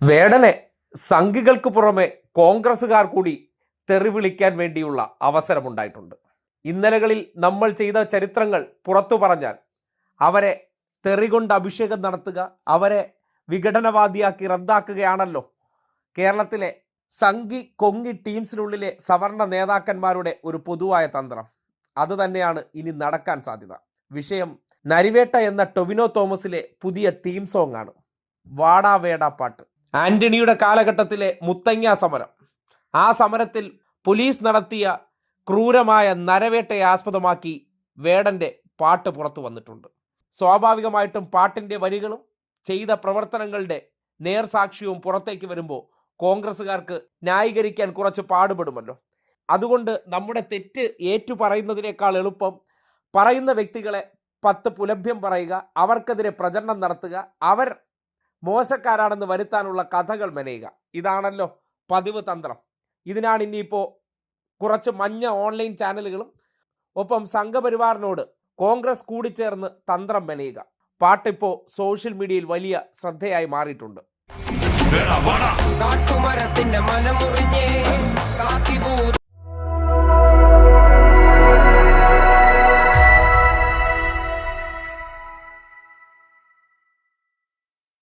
വേടനെ സംഘികൾക്ക് പുറമെ കോൺഗ്രസുകാർ കൂടി തെറി വിളിക്കാൻ വേണ്ടിയുള്ള അവസരമുണ്ടായിട്ടുണ്ട്. ഇന്നലകളിൽ നമ്മൾ ചെയ്ത ചരിത്രങ്ങൾ പുറത്തു പറഞ്ഞാൽ അവരെ തെറി കൊണ്ട് അഭിഷേകം നടത്തുക, അവരെ വിഘടനവാദിയാക്കി റദ്ദാക്കുകയാണല്ലോ കേരളത്തിലെ സംഘി കൊങ്ങി ടീംസിനുള്ളിലെ സവർണ നേതാക്കന്മാരുടെ ഒരു പൊതുവായ തന്ത്രം. അത് തന്നെയാണ് ഇനി നടക്കാൻ സാധ്യത. വിഷയം നരിവേട്ട എന്ന ടൊവിനോ തോമസിലെ പുതിയ തീം സോങ് ആണ്. വാടാ വേടാ പാട്ട്. ആന്റണിയുടെ കാലഘട്ടത്തിലെ മുത്തങ്ങ സമരം, ആ സമരത്തിൽ പോലീസ് നടത്തിയ ക്രൂരമായ നരവേട്ടയെ ആസ്പദമാക്കി വേടൻ്റെ പാട്ട് പുറത്തു വന്നിട്ടുണ്ട്. സ്വാഭാവികമായിട്ടും പാട്ടിൻ്റെ വരികളും ചെയ്ത പ്രവർത്തനങ്ങളുടെ നേർസാക്ഷ്യവും പുറത്തേക്ക് വരുമ്പോൾ കോൺഗ്രസ്സുകാർക്ക് ന്യായീകരിക്കാൻ കുറച്ച് പാടുപെടുമല്ലോ. അതുകൊണ്ട് നമ്മുടെ തെറ്റ് ഏറ്റു പറയുന്നതിനേക്കാൾ എളുപ്പം പറയുന്ന വ്യക്തികളെ 10 പുലഭ്യം പറയുക, അവർക്കെതിരെ പ്രചരണം നടത്തുക, അവർ മോശക്കാരാണെന്ന് വരുത്താനുള്ള കഥകൾ മെനയുക. ഇതാണല്ലോ പതിവ് തന്ത്രം. ഇതിനാണ് ഇനിയിപ്പോൾ കുറച്ച് മഞ്ഞ ഓൺലൈൻ ചാനലുകളും ഒപ്പം സംഘപരിവാറിനോട് കോൺഗ്രസ് കൂടിച്ചേർന്ന് തന്ത്രം മെനയുക. പാട്ടിപ്പോൾ സോഷ്യൽ മീഡിയയിൽ വലിയ ശ്രദ്ധയായി മാറിയിട്ടുണ്ട്.